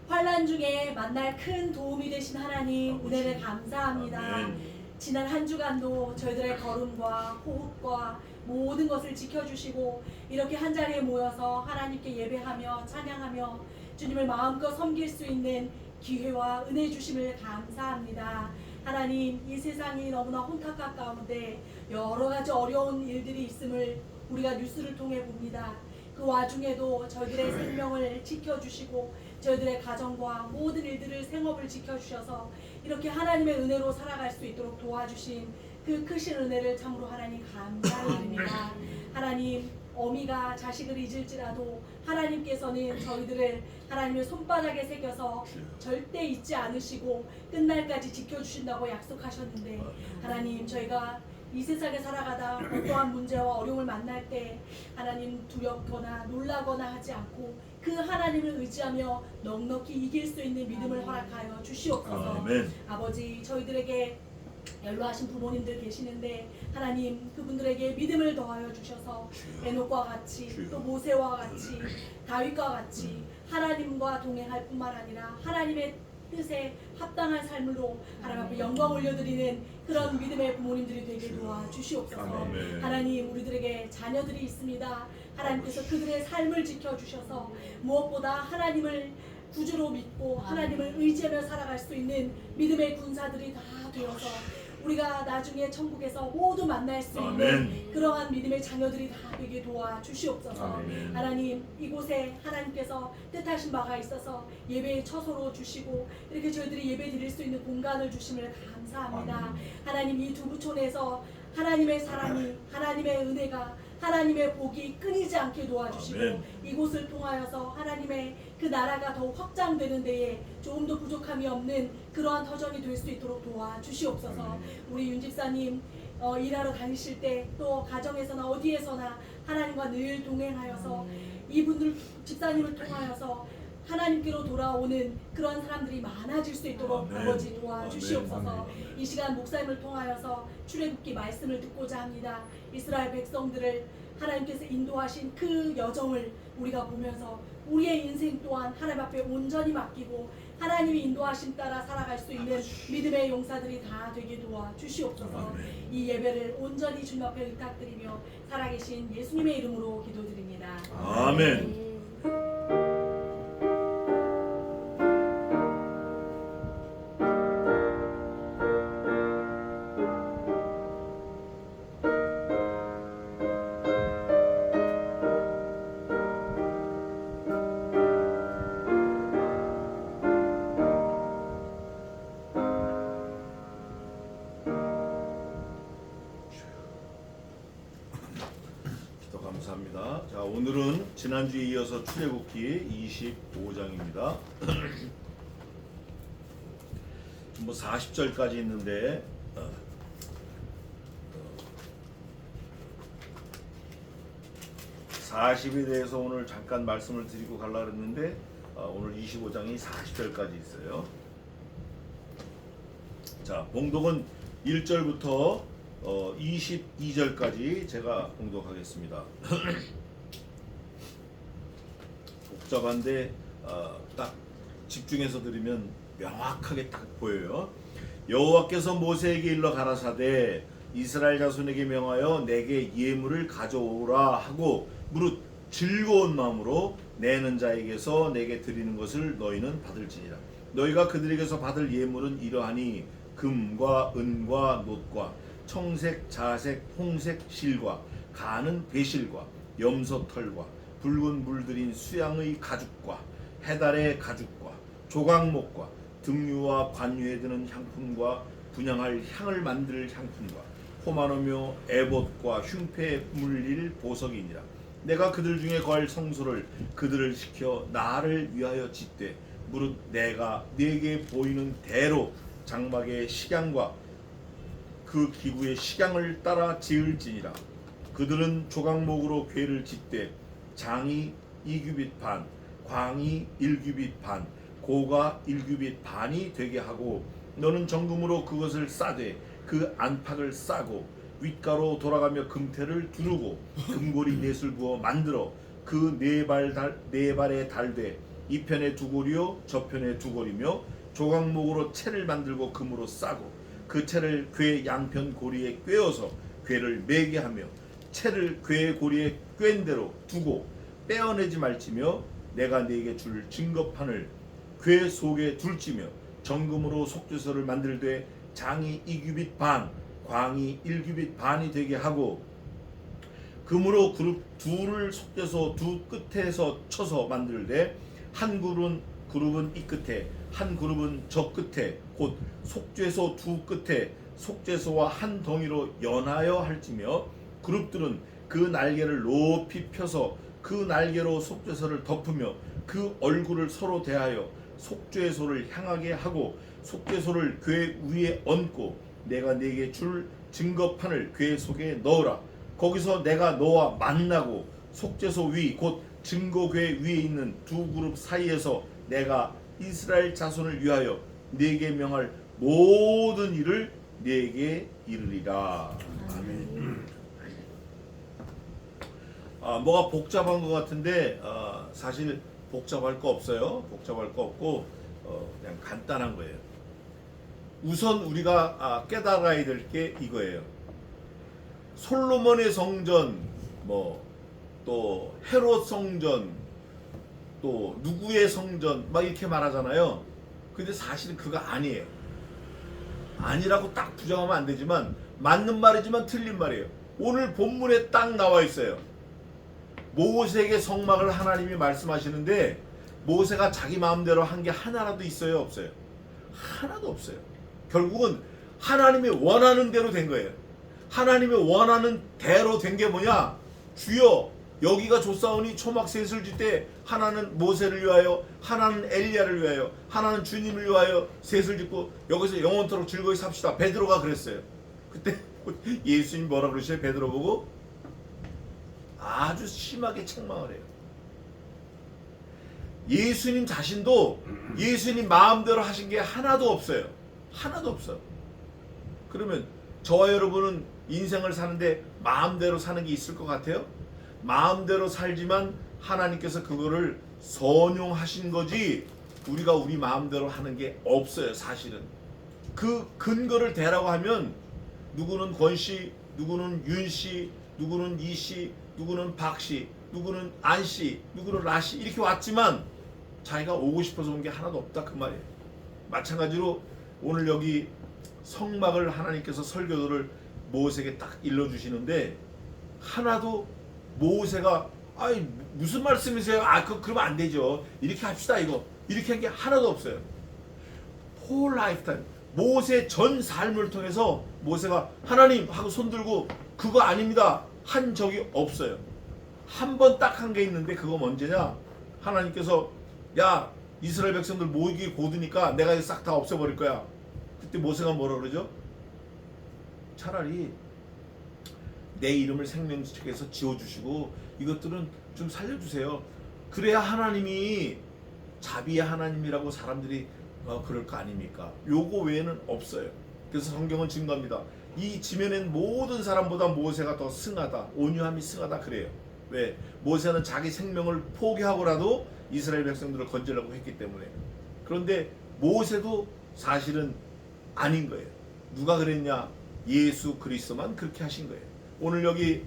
환난 중에 만날 큰 도움이 되신 하나님 은혜를 감사합니다. 지난 한 주간도 저희들의 걸음과 호흡과 모든 것을 지켜주시고 이렇게 한자리에 모여서 하나님께 예배하며 찬양하며 주님을 마음껏 섬길 수 있는 기회와 은혜 주심을 감사합니다. 하나님, 이 세상이 너무나 혼탁한 가운데 여러 가지 어려운 일들이 있음을 우리가 뉴스를 통해 봅니다. 그 와중에도 저희들의 생명을 지켜주시고 저희들의 가정과 모든 일들을 생업을 지켜주셔서 이렇게 하나님의 은혜로 살아갈 수 있도록 도와주신 그 크신 은혜를 참으로 하나님 감사드립니다. 하나님, 어미가 자식을 잊을지라도 하나님께서는 저희들을 하나님의 손바닥에 새겨서 절대 잊지 않으시고 끝날까지 지켜주신다고 약속하셨는데, 하나님, 저희가 이 세상에 살아가다 어떠한 문제와 어려움을 만날 때 하나님 두렵거나 놀라거나 하지 않고 그 하나님을 의지하며 넉넉히 이길 수 있는 믿음을 허락하여 주시옵소서. 아버지, 저희들에게 연로하신 부모님들 계시는데 하나님, 그분들에게 믿음을 더하여 주셔서 에녹과 같이 또 모세와 같이 다윗과 같이 하나님과 동행할 뿐만 아니라 하나님의 뜻에 합당한 삶으로 하나님 앞에 영광 올려드리는 그런 믿음의 부모님들이 되게 도와주시옵소서. 하나님, 우리들에게 자녀들이 있습니다. 하나님께서 그들의 삶을 지켜주셔서 무엇보다 하나님을 구주로 믿고 하나님을 의지하며 살아갈 수 있는 믿음의 군사들이 다 되어서 우리가 나중에 천국에서 모두 만날 수 있는 그러한 믿음의 자녀들이 다 되게 도와주시옵소서. 하나님, 이곳에 하나님께서 뜻하신 바가 있어서 예배의 처소로 주시고 이렇게 저희들이 예배 드릴 수 있는 공간을 주심을 감사합니다. 하나님, 이 두부촌에서 하나님의 사랑이, 하나님의 은혜가, 하나님의 복이 끊이지 않게 도와주시고 이곳을 통하여서 하나님의 그 나라가 더욱 확장되는 데에 조금도 부족함이 없는 그러한 터전이 될 수 있도록 도와주시옵소서. 우리 윤 집사님 일하러 다니실 때 또 가정에서나 어디에서나 하나님과 늘 동행하여서 이분들 집사님을 통하여서 하나님께로 돌아오는 그런 사람들이 많아질 수 있도록 아버지 도와주시옵소서. 이 시간 목사님을 통하여서 출애굽기 말씀을 듣고자 합니다. 이스라엘 백성들을 하나님께서 인도하신 그 여정을 우리가 보면서 우리의 인생 또한 하나님 앞에 온전히 맡기고 하나님이 인도하신 따라 살아갈 수 있는 믿음의 용사들이 다 되게 도와주시옵소서. 이 예배를 온전히 주님 앞에 의탁드리며 살아계신 예수님의 이름으로 기도드립니다. 아멘. 감사합니다. 자, 오늘은 지난주에 이어서 출애굽기 25장입니다. 뭐 40절까지 있는데 40에 대해서 오늘 잠깐 말씀을 드리고 가려고 했는데 오늘 25장이 40절까지 있어요. 자, 봉독은 1절부터 22절까지 제가 봉독하겠습니다. 복잡한데 딱 집중해서 들으면 명확하게 딱 보여요. 여호와께서 모세에게 일러 가라사대 이스라엘 자손에게 명하여 내게 예물을 가져오라 하고 무릇 즐거운 마음으로 내는 자에게서 내게 드리는 것을 너희는 받을지니라. 너희가 그들에게서 받을 예물은 이러하니 금과 은과 놋과 청색, 자색, 홍색 실과 가는 배실과 염소털과 붉은 물들인 수양의 가죽과 해달의 가죽과 조각목과 등유와 관유에 드는 향품과 분향할 향을 만들 향품과 포마노며 에봇과 흉패에 물릴 보석이니라. 내가 그들 중에 거할 성소를 그들을 시켜 나를 위하여 짓되 무릇 내가 네게 보이는 대로 장막의 식양과 그 기구의 식양을 따라 지을지니라. 그들은 조각목으로 궤를 짓되 장이 2규빗 반, 광이 1규빗 반, 고가 1규빗 반이 되게 하고 너는 정금으로 그것을 싸되 그 안팎을 싸고 윗가로 돌아가며 금태를 두르고 금고리 넷을 부어 만들어 그 네 발에 달되 이 편에 두 고리요 저 편에 두 고리며 조각목으로 채를 만들고 금으로 싸고 그 채를 궤 양편 고리에 꿰어서 궤를 매게 하며 채를 궤 고리에 꿰인 대로 두고 빼어내지 말지며 내가 네게 줄 증거판을 궤 속에 둘지며 정금으로 속죄소를 만들되 장이 2규빗 반 광이 1규빗 반이 되게 하고 금으로 그룹 둘을 속죄소 두 끝에서 쳐서 만들되 한 그룹은 이 끝에 한 그룹은 저 끝에 곧 속죄소 두 끝에 속죄소와 한 덩이로 연하여 할지며 그룹들은 그 날개를 높이 펴서 그 날개로 속죄소를 덮으며 그 얼굴을 서로 대하여 속죄소를 향하게 하고 속죄소를 궤 위에 얹고 내가 네게 줄 증거판을 궤 속에 넣으라. 거기서 내가 너와 만나고 속죄소 위 곧 증거궤 위에 있는 두 그룹 사이에서 내가 이스라엘 자손을 위하여 네게 명할 모든 일을 네게 이르리라. 아멘. 뭐가 복잡한 것 같은데 사실 복잡할 거 없어요. 복잡할 거 없고 그냥 간단한 거예요. 우선 우리가 깨달아야 될 게 이거예요. 솔로몬의 성전, 또 헤롯 성전, 또 누구의 성전 막 이렇게 말하잖아요. 근데 사실은 그거 아니에요. 아니라고 딱 부정하면 안 되지만 맞는 말이지만 틀린 말이에요. 오늘 본문에 딱 나와 있어요. 모세에게 성막을 하나님이 말씀하시는데 모세가 자기 마음대로 한 게 하나라도 있어요, 없어요? 하나도 없어요. 결국은 하나님이 원하는 대로 된 거예요. 하나님이 원하는 대로 된 게 뭐냐? 주여 여기가 좋사오니 초막셋을 질 때 하나는 모세를 위하여, 하나는 엘리야를 위하여, 하나는 주님을 위하여 셋을 짓고 여기서 영원토록 즐거이 삽시다. 베드로가 그랬어요. 그때 예수님 뭐라 그러셔요? 베드로 보고 아주 심하게 책망을 해요. 예수님 자신도 예수님 마음대로 하신 게 하나도 없어요. 하나도 없어요. 그러면 저와 여러분은 인생을 사는데 마음대로 사는 게 있을 것 같아요? 마음대로 살지만 하나님께서 그거를 선용하신 거지 우리가 우리 마음대로 하는 게 없어요. 사실은 그 근거를 대라고 하면 누구는 권씨, 누구는 윤씨, 누구는 이씨, 누구는 박씨, 누구는 안씨, 누구는 라씨 이렇게 왔지만 자기가 오고 싶어서 온 게 하나도 없다 그 말이에요. 마찬가지로 오늘 여기 성막을 하나님께서 설교도를 모세에게 딱 일러주시는데 하나도 모세가 아이 무슨 말씀이세요? 그러면 안 되죠. 이렇게 합시다 이거. 이렇게 한 게 하나도 없어요. whole lifetime 모세 전 삶을 통해서 모세가 하나님 하고 손들고 그거 아닙니다 한 적이 없어요. 한 번 딱 한 게 있는데 그거 언제냐? 하나님께서 야 이스라엘 백성들 모이기 고드니까 내가 이거 싹 다 없애버릴 거야. 그때 모세가 뭐라 그러죠? 차라리 내 이름을 생명책에서 지워주시고 이것들은 좀 살려주세요. 그래야 하나님이 자비의 하나님이라고 사람들이 그럴 거 아닙니까? 요거 외에는 없어요. 그래서 성경은 증거합니다. 이 지면엔 모든 사람보다 모세가 더 승하다. 온유함이 승하다 그래요. 왜? 모세는 자기 생명을 포기하고라도 이스라엘 백성들을 건지려고 했기 때문에. 그런데 모세도 사실은 아닌 거예요. 누가 그랬냐? 예수 그리스도만 그렇게 하신 거예요. 오늘 여기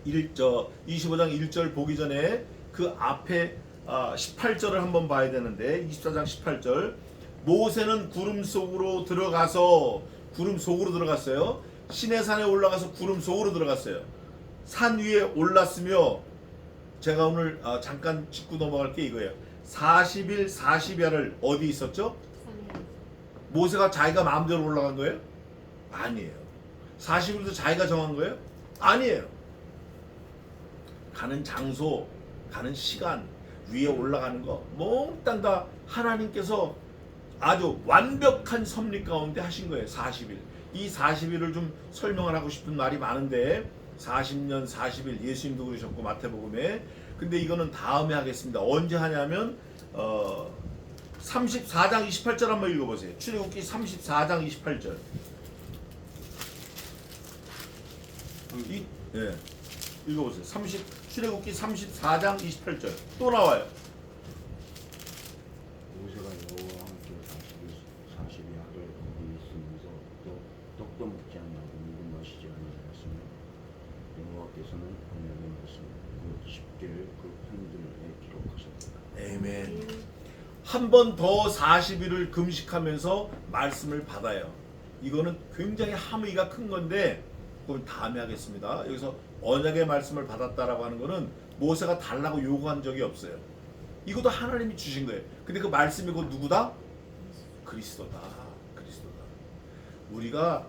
25장 1절 보기 전에 그 앞에 18절을 한번 봐야 되는데 24장 18절 모세는 구름 속으로 들어갔어요. 시내산에 올라가서 구름 속으로 들어갔어요. 산 위에 올랐으며 제가 오늘 잠깐 짚고 넘어갈 게 이거예요. 40일 40야를 어디 있었죠? 모세가 자기가 마음대로 올라간 거예요? 아니에요. 40일도 자기가 정한 거예요? 아니에요. 가는 장소, 가는 시간, 위에 올라가는 거 몽땅 다 하나님께서 아주 완벽한 섭리 가운데 하신 거예요. 40일. 이 40일을 좀 설명을 하고 싶은 말이 많은데 40년 40일 예수님도 그러셨고 마태복음에. 근데 이거는 다음에 하겠습니다. 언제 하냐면 34장 28절 한번 읽어보세요. 출애굽기 34장 28절. 읽어보세요. 출애굽기 34장 28절 또 나와요. 아멘. 한 번 더 40일을 금식하면서 말씀을 받아요. 이거는 굉장히 함의가 큰 건데 그걸 다음에 하겠습니다. 여기서 언약의 말씀을 받았다라고 하는 거는 모세가 달라고 요구한 적이 없어요. 이것도 하나님이 주신 거예요. 근데 그 말씀이 곧 누구다? 그리스도다. 그리스도다. 우리가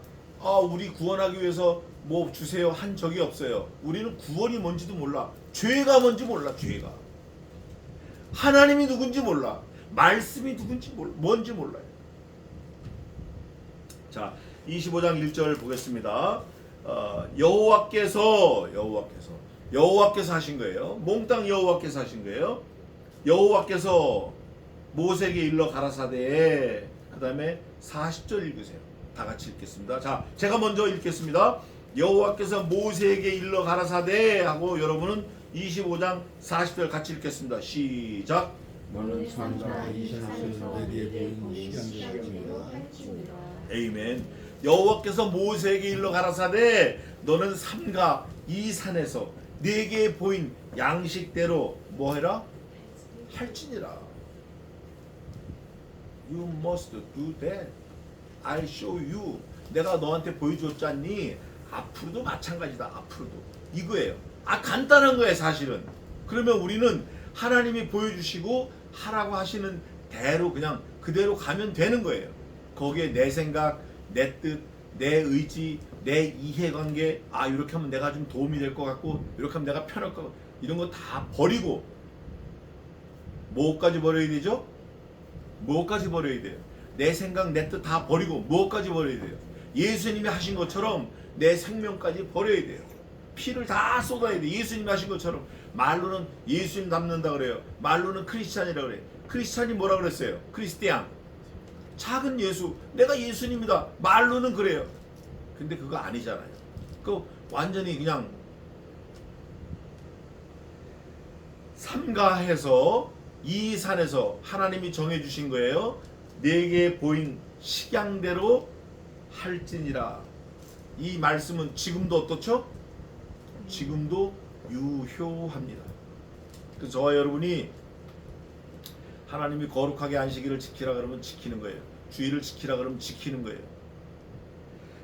우리 구원하기 위해서 뭐 주세요 한 적이 없어요. 우리는 구원이 뭔지도 몰라. 죄가 뭔지 몰라. 죄가. 하나님이 누군지 몰라. 말씀이 누군지 몰라. 뭔지 몰라요. 자, 25장 1절 보겠습니다. 여호와께서 하신 거예요. 몽땅 여호와께서 하신 거예요. 여호와께서 모세에게 일러 가라사대. 그 다음에 40절 읽으세요. 다 같이 읽겠습니다. 자, 제가 먼저 읽겠습니다. 여호와께서 모세에게 일러 가라사대 하고 여러분은 25장 40절 같이 읽겠습니다. 시작. 너는 산과 이 산에서 내게 보이는 식양대로 할지니라. 에이멘. 여호와께서 모세에게 일러 가라사대 너는 삼가 이 산에서 네게 보인 양식대로 뭐해라? 할지니라. You must do that. I'll show you. 내가 너한테 보여줬잖니. 앞으로도 마찬가지다. 앞으로도 이거예요. 간단한 거예요 사실은. 그러면 우리는 하나님이 보여주시고 하라고 하시는 대로 그냥 그대로 가면 되는 거예요. 거기에 내 생각, 내 뜻, 내 의지, 내 이해관계, 이렇게 하면 내가 좀 도움이 될 것 같고 이렇게 하면 내가 편할 것 같고 이런 거 다 버리고 뭐까지 버려야 되죠? 뭐까지 버려야 돼요? 내 생각, 내 뜻 다 버리고 뭐까지 버려야 돼요? 예수님이 하신 것처럼 내 생명까지 버려야 돼요. 피를 다 쏟아야 돼. 예수님이 하신 것처럼. 말로는 예수님 닮는다 그래요. 말로는 크리스찬이라고 그래요. 크리스찬이 뭐라 그랬어요? 크리스티안. 작은 예수. 내가 예수님이다. 말로는 그래요. 근데 그거 아니잖아요. 그 완전히 그냥 삼가해서 이 산에서 하나님이 정해주신 거예요. 내게 보인 식양대로 할지니라. 이 말씀은 지금도 어떻죠? 지금도 유효합니다. 그래서 저와 여러분이 하나님이 거룩하게 안식일을 지키라 그러면 지키는 거예요. 주일을 지키라 그러면 지키는 거예요.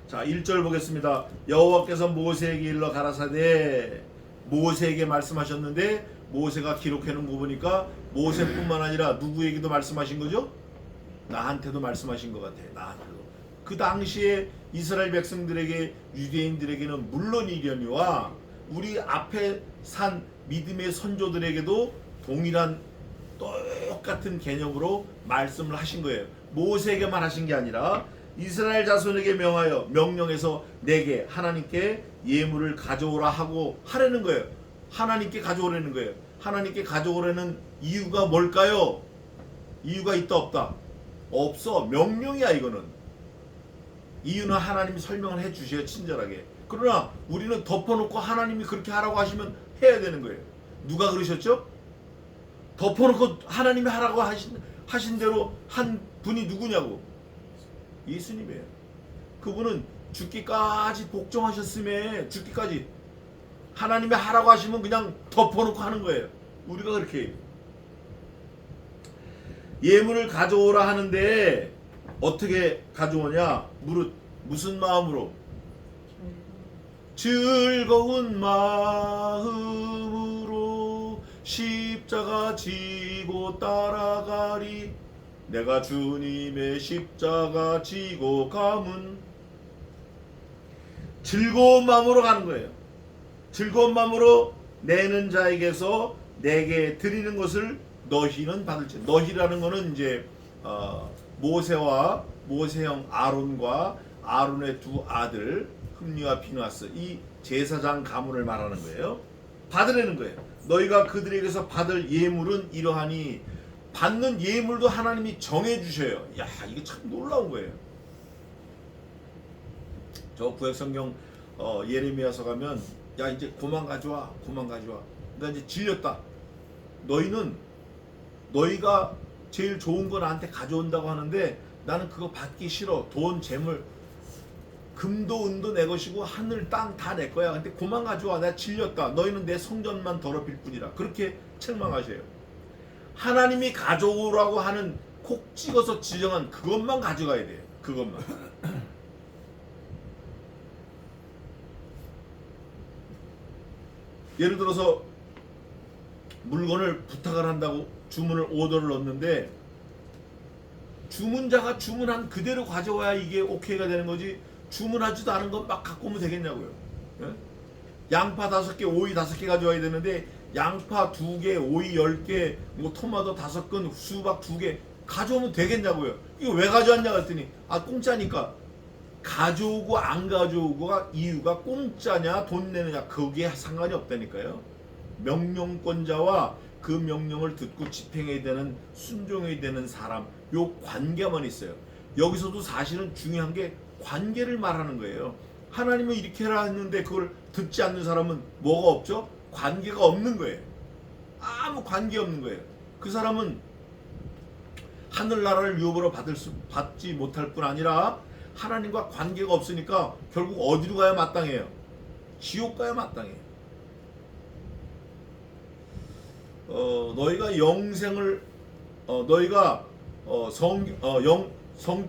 자, 1절 보겠습니다. 여호와께서 모세에게 일러 가라사대. 모세에게 말씀하셨는데 모세가 기록해 놓은 거 보니까 모세뿐만 아니라 누구에게도 말씀하신 거죠? 나한테도 말씀하신 것 같아요. 나한테도. 그 당시에 이스라엘 백성들에게, 유대인들에게는 물론이려니와 우리 앞에 산 믿음의 선조들에게도 동일한 똑같은 개념으로 말씀을 하신 거예요. 모세에게만 하신 게 아니라 이스라엘 자손에게 명령해서 내게 하나님께 예물을 가져오라 하고 하라는 거예요. 하나님께 가져오라는 거예요. 하나님께 가져오라는 이유가 뭘까요? 이유가 있다 없다? 없어. 명령이야 이거는. 이유는 하나님이 설명을 해 주셔요. 친절하게. 그러나 우리는 덮어놓고 하나님이 그렇게 하라고 하시면 해야 되는 거예요. 누가 그러셨죠? 덮어놓고 하나님이 하라고 하신 대로 한 분이 누구냐고? 예수님이에요. 그분은 죽기까지 복종하셨음에 죽기까지 하나님이 하라고 하시면 그냥 덮어놓고 하는 거예요. 우리가 그렇게 해요. 예물을 가져오라 하는데 어떻게 가져오냐? 무슨 마음으로? 즐거운 마음으로 십자가 지고 따라가리. 내가 주님의 십자가 지고 가문. 즐거운 마음으로 가는 거예요. 즐거운 마음으로 내는 자에게서 내게 드리는 것을 너희는 받을지. 너희라는 거는 이제 모세와 모세형 아론과 아론의 두 아들 흠니와 비누아스, 이 제사장 가문을 말하는 거예요. 받으라는 거예요. 너희가 그들에게서 받을 예물은 이러하니. 받는 예물도 하나님이 정해 주셔요. 야, 이게 참 놀라운 거예요. 저 구약성경 예레미야서 가면 야, 이제 고만 가져와. 나 이제 질렸다. 너희가 제일 좋은 거 나한테 가져온다고 하는데 나는 그거 받기 싫어. 돈, 재물, 금도 은도 내 것이고 하늘 땅 다 내 거야. 근데 고만 가져와. 내가 질렸다. 너희는 내 성전만 더럽힐 뿐이라. 그렇게 책망하셔요. 하나님이 가져오라고 하는 콕 찍어서 지정한 그것만 가져가야 돼요. 그것만. 예를 들어서 물건을 부탁을 한다고 주문을 오더를 넣었는데 주문자가 주문한 그대로 가져와야 이게 오케이가 되는 거지, 주문하지도 않은 건 막 갖고 오면 되겠냐고요. 예? 양파 5개, 오이 5개 가져와야 되는데 양파 2개, 오이 10개, 뭐 토마토 5근, 수박 2개 가져오면 되겠냐고요. 이거 왜 가져왔냐 그랬더니 공짜니까. 가져오고 안 가져오고가 이유가 공짜냐 돈 내느냐 거기에 상관이 없다니까요. 명령권자와 그 명령을 듣고 집행해야 되는, 순종해야 되는 사람, 요 관계만 있어요. 여기서도 사실은 중요한 게 관계를 말하는 거예요. 하나님은 이렇게 해라 했는데 그걸 듣지 않는 사람은 뭐가 없죠? 관계가 없는 거예요. 아무 관계 없는 거예요. 그 사람은 하늘나라를 유업으로 받지 못할 뿐 아니라 하나님과 관계가 없으니까 결국 어디로 가야 마땅해요? 지옥 가야 마땅해요. 너희가 영생을 너희가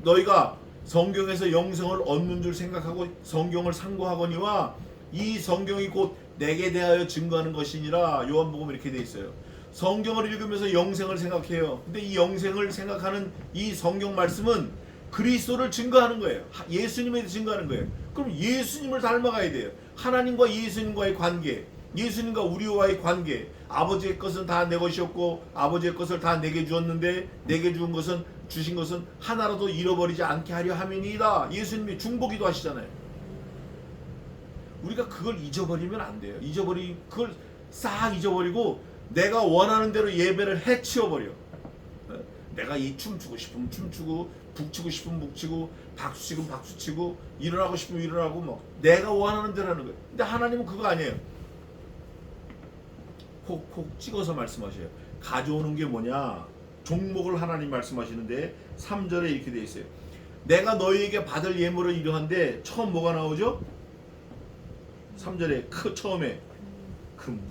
너희가 성경에서 영생을 얻는 줄 생각하고 성경을 상고하거니와 이 성경이 곧 내게 대하여 증거하는 것이니라. 요한복음 이렇게 돼 있어요. 성경을 읽으면서 영생을 생각해요. 근데 이 영생을 생각하는 이 성경 말씀은 그리스도를 증거하는 거예요. 예수님에 증거하는 거예요. 그럼 예수님을 닮아가야 돼요. 하나님과 예수님과의 관계, 예수님과 우리와의 관계. 아버지의 것은 다 내 것이었고 아버지의 것을 다 내게 주었는데 내게 주신 것은 하나라도 잃어버리지 않게 하려 함이니이다. 예수님이 중보기도 하시잖아요. 우리가 그걸 잊어버리면 안 돼요. 그걸 싹 잊어버리고 내가 원하는 대로 예배를 해치워버려. 내가 이 춤추고 싶으면 춤추고, 북치고 싶으면 북치고, 박수치고 박수치고, 일어나고 싶으면 일어나고, 뭐 내가 원하는 대로 하는 거예요. 근데 하나님은 그거 아니에요. 콕콕 찍어서 말씀하셔요. 가져오는 게 뭐냐? 종목을 하나님 말씀하시는데 3절에 이렇게 돼 있어요. 내가 너희에게 받을 예물을 이러한데 처음 뭐가 나오죠? 3절에 처음에 금.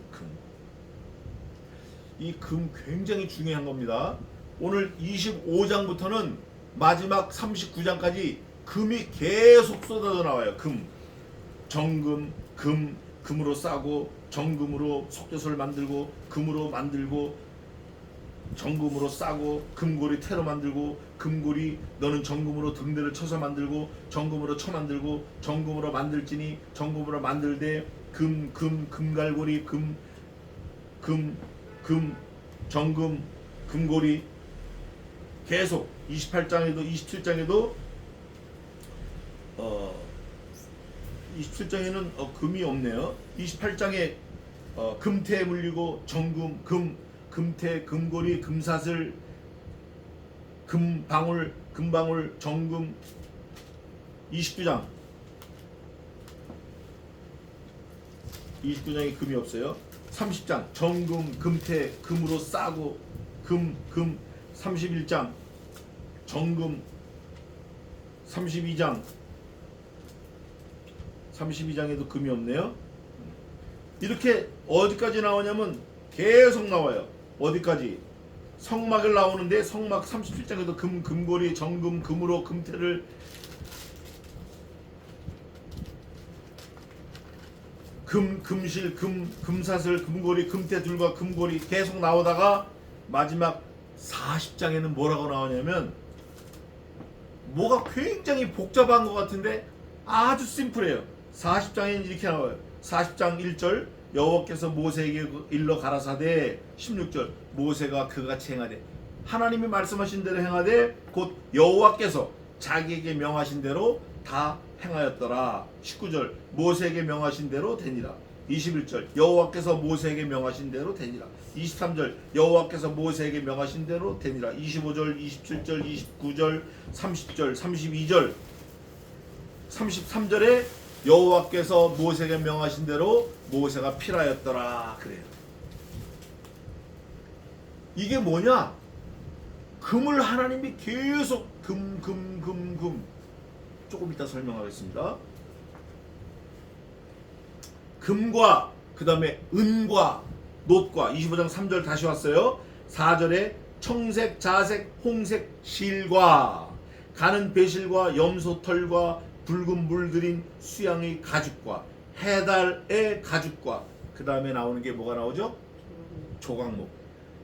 이 금 굉장히 중요한 겁니다. 오늘 25장부터는 마지막 39장까지 금이 계속 쏟아져 나와요. 정금, 금으로 싸고, 정금으로 속죄소를 만들고, 금으로 만들고, 정금으로 싸고, 금고리 태로 만들고, 금고리 너는 정금으로 등대를 쳐서 만들고, 정금으로 쳐 만들고, 정금으로 만들지니 정금으로 만들되, 금갈고리, 정금, 금고리. 계속 28장에도 27장에도 27장에는 금이 없네요. 28장에 금태 물리고 정금, 금태, 금고리, 금사슬, 금방울, 정금. 29장에 금이 없어요. 30장 정금, 금태, 금으로 싸고, 31장 정금, 32장에도 금이 없네요. 이렇게 어디까지 나오냐면 계속 나와요. 어디까지? 성막을 나오는데 성막 37장에도 금고리, 정금, 금으로 금태를, 금실, 금사슬, 금고리, 금태둘과 금고리 계속 나오다가 마지막 40장에는 뭐라고 나오냐면, 뭐가 굉장히 복잡한 것 같은데 아주 심플해요. 40장에는 이렇게 나와요. 40장 1절 여호와께서 모세에게 일러 가라사대, 16절 모세가 그같이 행하되, 하나님이 말씀하신 대로 행하되 곧 여호와께서 자기에게 명하신 대로 다 행하였더라. 19절 모세에게 명하신 대로 되니라. 21절 여호와께서 모세에게 명하신 대로 되니라. 23절 여호와께서 모세에게 명하신 대로 되니라. 25절, 27절, 29절, 30절, 32절, 33절에 여호와께서 모세에게 명하신 대로 모세가 필하였더라. 그래요. 이게 뭐냐? 금을 하나님이 계속 금. 조금 이따 설명하겠습니다. 금과 그 다음에 은과 놋과, 25장 3절 다시 왔어요. 4절에 청색, 자색, 홍색 실과 가는 배실과 염소털과 붉은 물들인 수양의 가죽과 해달의 가죽과 그 다음에 나오는 게 뭐가 나오죠? 조각목.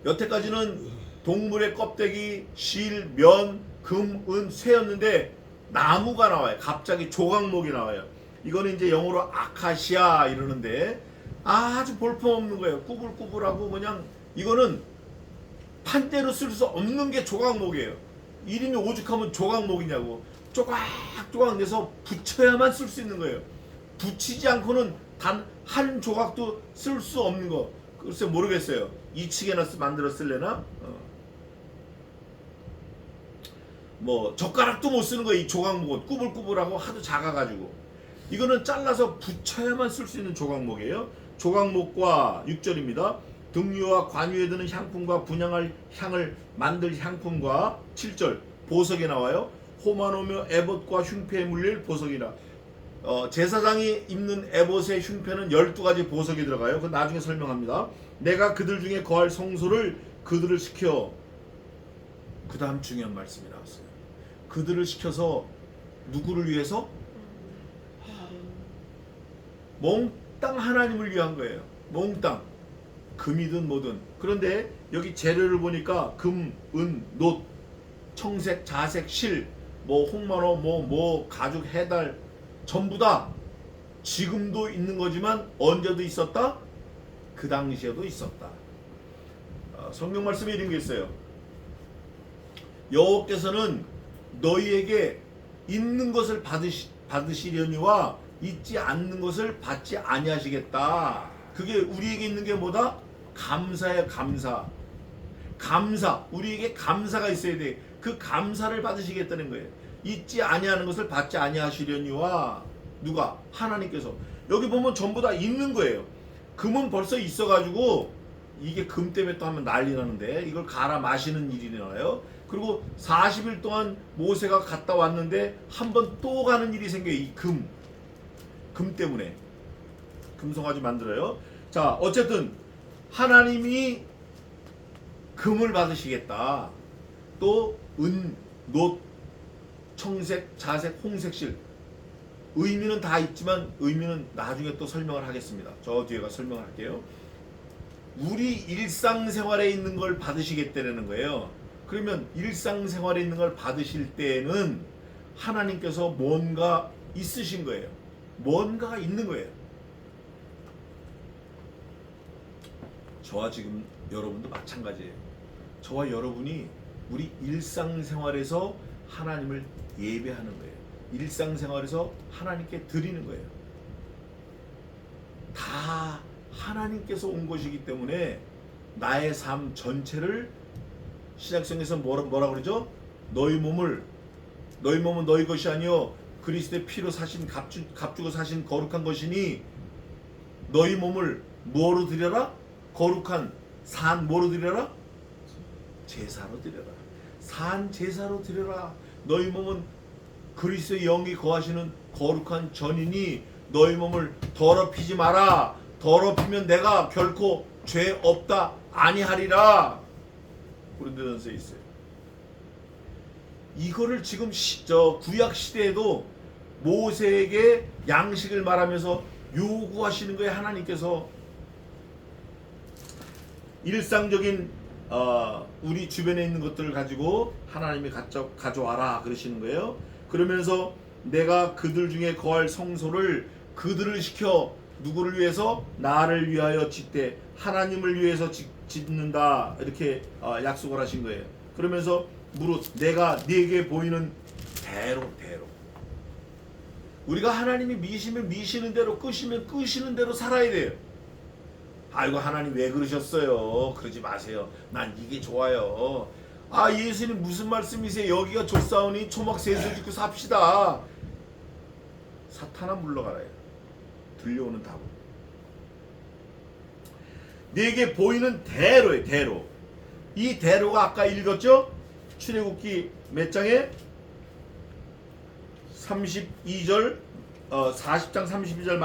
여태까지는 동물의 껍데기, 실, 면, 금, 은, 쇠였는데 나무가 나와요. 갑자기 조각목이 나와요. 이거는 이제 영어로 아카시아 이러는데 아주 볼품없는 거예요. 꾸불꾸불하고 그냥 이거는 판대로 쓸 수 없는 게 조각목이에요. 이름이 오죽하면 조각목이냐고. 조각조각 내서 붙여야만 쓸 수 있는 거예요. 붙이지 않고는 단 한 조각도 쓸 수 없는 거. 글쎄 모르겠어요. 이 층에나 만들어 쓸래나? 뭐 젓가락도 못 쓰는 거예요. 이 조각목은 꾸불꾸불하고 하도 작아가지고 이거는 잘라서 붙여야만 쓸 수 있는 조각목이에요. 조각목과 6절입니다. 등유와 관유에 드는 향품과 분향할 향을 만들 향품과 7절 보석이 나와요. 호마노며 에봇과 흉패에 물릴 보석이라. 제사장이 입는 에봇의 흉패는 12가지 보석이 들어가요. 그건 나중에 설명합니다. 내가 그들 중에 거할 성소를 그들을 시켜. 그 다음 중요한 말씀이 나왔어요. 그들을 시켜서 누구를 위해서? 몽땅 하나님을 위한 거예요. 몽땅. 금이든 뭐든. 그런데 여기 재료를 보니까 금, 은, 놋, 청색, 자색, 실, 뭐 홍마노, 뭐 가죽, 해달 전부 다 지금도 있는 거지만 언제도 있었다? 그 당시에도 있었다. 성경 말씀에 이런 게 있어요. 여호와께서는 너희에게 있는 것을 받으시려니와 있지 않는 것을 받지 아니하시겠다. 그게 우리에게 있는 게 뭐다? 감사예요. 감사. 감사. 우리에게 감사가 있어야 돼. 그 감사를 받으시겠다는 거예요. 있지 아니하는 것을 받지 아니하시려니와 누가? 하나님께서. 여기 보면 전부 다 있는 거예요. 금은 벌써 있어가지고 이게 금 때문에 또 하면 난리 나는데 이걸 갈아 마시는 일이 나와요. 그리고 40일 동안 모세가 갔다 왔는데 한 번 또 가는 일이 생겨요. 이 금 때문에. 금송아지 만들어요. 자, 어쨌든 하나님이 금을 받으시겠다. 또 은, 놋, 청색, 자색, 홍색실. 의미는 다 있지만 의미는 나중에 또 설명을 하겠습니다. 저 뒤에가 설명을 할게요. 우리 일상생활에 있는 걸 받으시겠다는 거예요. 그러면 일상생활에 있는 걸 받으실 때는 하나님께서 뭔가 있으신 거예요. 뭔가가 있는 거예요. 저와 지금 여러분도 마찬가지예요. 저와 여러분이 우리 일상생활에서 하나님을 예배하는 거예요. 일상생활에서 하나님께 드리는 거예요. 다 하나님께서 온 것이기 때문에 나의 삶 전체를 신약성에서 뭐라 그러죠? 너희 몸은 너희 것이 아니요 그리스도의 피로 사신 값주고 사신 거룩한 것이니 너희 몸을 뭐로 드려라? 거룩한 산 뭐로 드려라? 제사로 드려라. 산 제사로 드려라. 너희 몸은 그리스도의 영이 거하시는 거룩한 전이니 너희 몸을 더럽히지 마라. 더럽히면 내가 결코 죄 없다 아니하리라. 고린도전서에 있어요. 이거를 지금 구약 시대에도 모세에게 양식을 말하면서 요구하시는 거예요. 하나님께서. 일상적인 우리 주변에 있는 것들을 가지고 하나님이 가져와라 그러시는 거예요. 그러면서 내가 그들 중에 거할 성소를 그들을 시켜 누구를 위해서? 나를 위하여 짓되 하나님을 위해서 짓는다 이렇게 약속을 하신 거예요. 그러면서 무릇 내가 네게 보이는 대로 우리가 하나님이 미시면 미시는 대로 끄시면 끄시는 대로 살아야 돼요. 아이고 하나님 왜 그러셨어요? 그러지 마세요. 난 이게 좋아요. 아 예수님 무슨 말씀이세요? 여기가 좋사오니 초막 세수 짓고 삽시다. 사탄아 물러가라요. 들려오는 답은 내게 보이는 대로예요. 대로. 이 대로가 아까 읽었죠? 출애굽기 몇 장에? 32절 40장 32절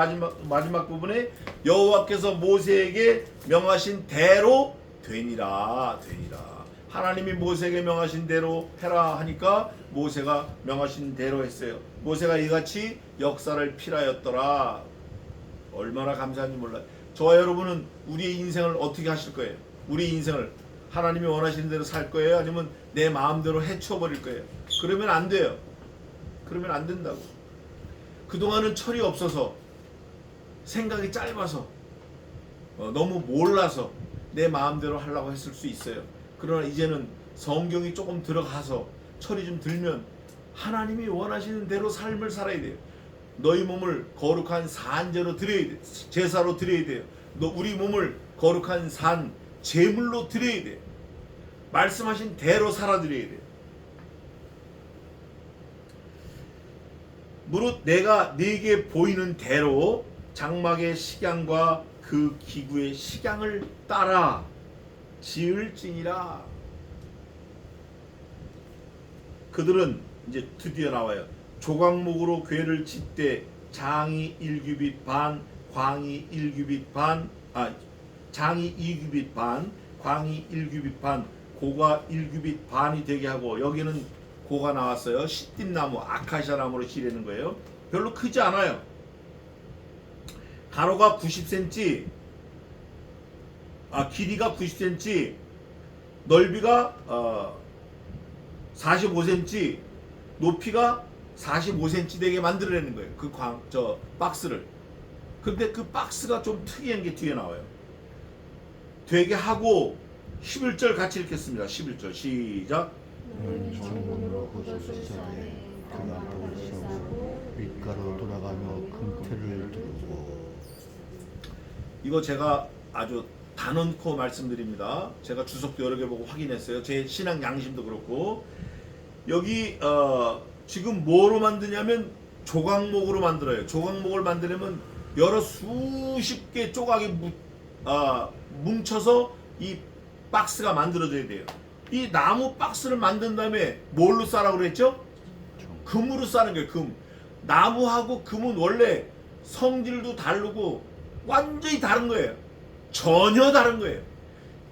마지막 부분에 여호와께서 모세에게 명하신 대로 되니라. 하나님이 모세에게 명하신 대로 해라 하니까 모세가 명하신 대로 했어요. 모세가 이같이 역사를 필하였더라. 얼마나 감사한지 몰라요. 저와 여러분은 우리의 인생을 어떻게 하실 거예요? 우리 인생을 하나님이 원하시는 대로 살 거예요? 아니면 내 마음대로 헤쳐버릴 거예요? 그러면 안 돼요. 그러면 안 된다고. 그동안은 철이 없어서, 생각이 짧아서, 너무 몰라서 내 마음대로 하려고 했을 수 있어요. 그러나 이제는 성경이 조금 들어가서 철이 좀 들면 하나님이 원하시는 대로 삶을 살아야 돼요. 너희 몸을 거룩한 산제로 드려야 돼. 제사로 드려야 돼요. 우리 몸을 거룩한 산 제물로 드려야 돼요. 말씀하신 대로 살아드려야 돼요. 무릇 내가 네게 보이는 대로 장막의 식양과 그 기구의 식양을 따라 지을지니라. 그들은 이제 드디어 나와요. 조각목으로 궤를 짓되 장이 1규빗 반, 광이 1규빗 반, 장이 2규빗 반, 광이 1규빗 반, 고가 1규빗 반이 되게 하고, 여기는 고가 나왔어요. 시띠나무, 아카시아 나무로 지르는 거예요. 별로 크지 않아요. 가로가 90cm, 길이가 90cm, 넓이가 45cm, 높이가 45cm 되게 만들어내는 거예요. 그 박스를. 근데 그 박스가 좀 특이한 게 뒤에 나와요. 되게 하고 11절 같이 읽겠습니다. 11절 시작. 정문으로 그것을 시작해 금토를 싸고 윗가로 돌아가며 금태를 두르고. 이거 제가 아주 단언코 말씀드립니다. 제가 주석도 여러 개 보고 확인했어요. 제 신앙 양심도 그렇고, 여기 지금 뭐로 만드냐면 조각목으로 만들어요. 조각목을 만들려면 여러 수십 개 조각이 뭉쳐서 이 박스가 만들어져야 돼요. 이 나무 박스를 만든 다음에 뭘로 싸라고 그랬죠? 금으로 싸는 거예요. 금. 나무하고 금은 원래 성질도 다르고 완전히 다른 거예요. 전혀 다른 거예요.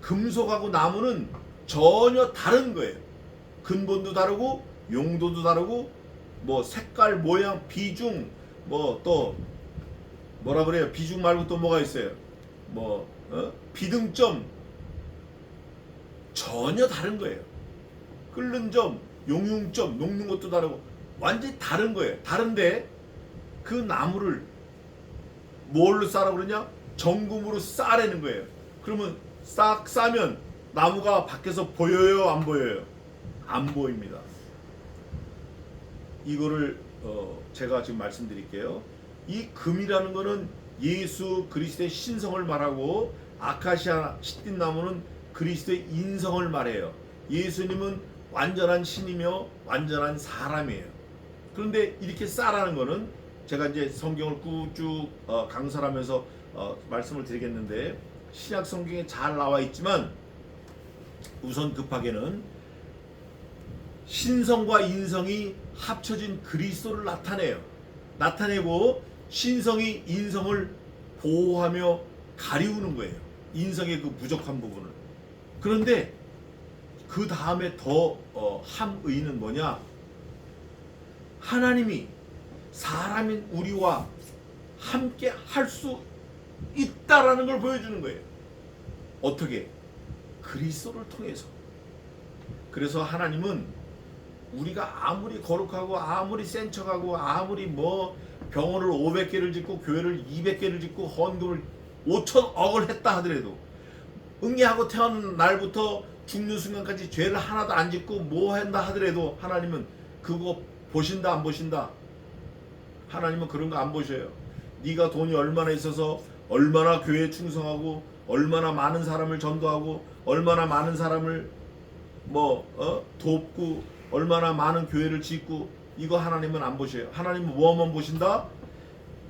금속하고 나무는 전혀 다른 거예요. 근본도 다르고 용도도 다르고, 뭐 색깔, 모양, 비중, 뭐 또 뭐라 그래요? 비중 말고 또 뭐가 있어요? 비등점, 전혀 다른 거예요. 끓는 점, 용융점, 녹는 것도 다르고 완전히 다른 거예요. 다른데 그 나무를 뭘로 싸라고 그러냐? 정금으로 싸라는 거예요. 그러면 싹 싸면 나무가 밖에서 보여요? 안 보여요? 안 보입니다. 이거를 제가 지금 말씀드릴게요. 이 금이라는 거는 예수 그리스도의 신성을 말하고, 아카시아 시띠나무는 그리스도의 인성을 말해요. 예수님은 완전한 신이며 완전한 사람이에요. 그런데 이렇게 싸라는 거는, 제가 이제 성경을 쭉 강설하면서 말씀을 드리겠는데, 신약 성경에 잘 나와 있지만 우선 급하게는 신성과 인성이 합쳐진 그리스도를 나타내고 신성이 인성을 보호하며 가리우는 거예요. 인성의 그 부족한 부분을. 그런데 그 다음에 더 함의는 뭐냐? 하나님이 사람인 우리와 함께 할 수 있다라는 걸 보여주는 거예요. 어떻게? 그리스도를 통해서. 그래서 하나님은 우리가 아무리 거룩하고 아무리 센 척하고 아무리 병원을 500개를 짓고 교회를 200개를 짓고 헌금을 5천억을 했다 하더라도, 응애하고 태어난 날부터 죽는 순간까지 죄를 하나도 안 짓고 뭐 한다 하더라도 하나님은 그거 보신다 안 보신다? 하나님은 그런 거 안 보셔요. 네가 돈이 얼마나 있어서 얼마나 교회에 충성하고 얼마나 많은 사람을 전도하고 얼마나 많은 사람을 돕고 얼마나 많은 교회를 짓고, 이거 하나님은 안 보셔요. 하나님은 뭐만 보신다?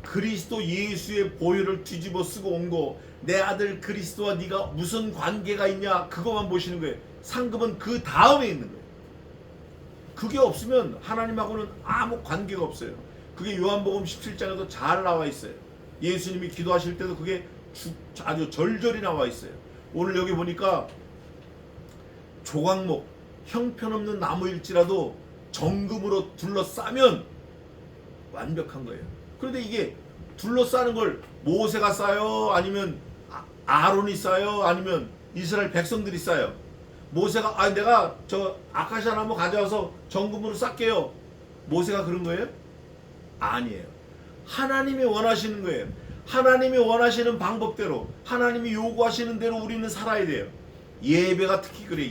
그리스도 예수의 보혈을 뒤집어 쓰고 온 거, 내 아들 그리스도와 네가 무슨 관계가 있냐, 그거만 보시는 거예요. 상급은 그 다음에 있는 거예요. 그게 없으면 하나님하고는 아무 관계가 없어요. 그게 요한복음 17장에도 잘 나와 있어요. 예수님이 기도하실 때도 그게 아주 절절히 나와 있어요. 오늘 여기 보니까 조각목 형편없는 나무일지라도 정금으로 둘러싸면 완벽한 거예요. 그런데 이게 둘러싸는 걸 모세가 싸요? 아니면 아론이 싸요? 아니면 이스라엘 백성들이 싸요? 모세가 내가 저 아카시아 나무 가져와서 정금으로 쌓게요. 모세가 그런 거예요? 아니에요. 하나님이 원하시는 거예요. 하나님이 원하시는 방법대로, 하나님이 요구하시는 대로 우리는 살아야 돼요. 예배가 특히 그래.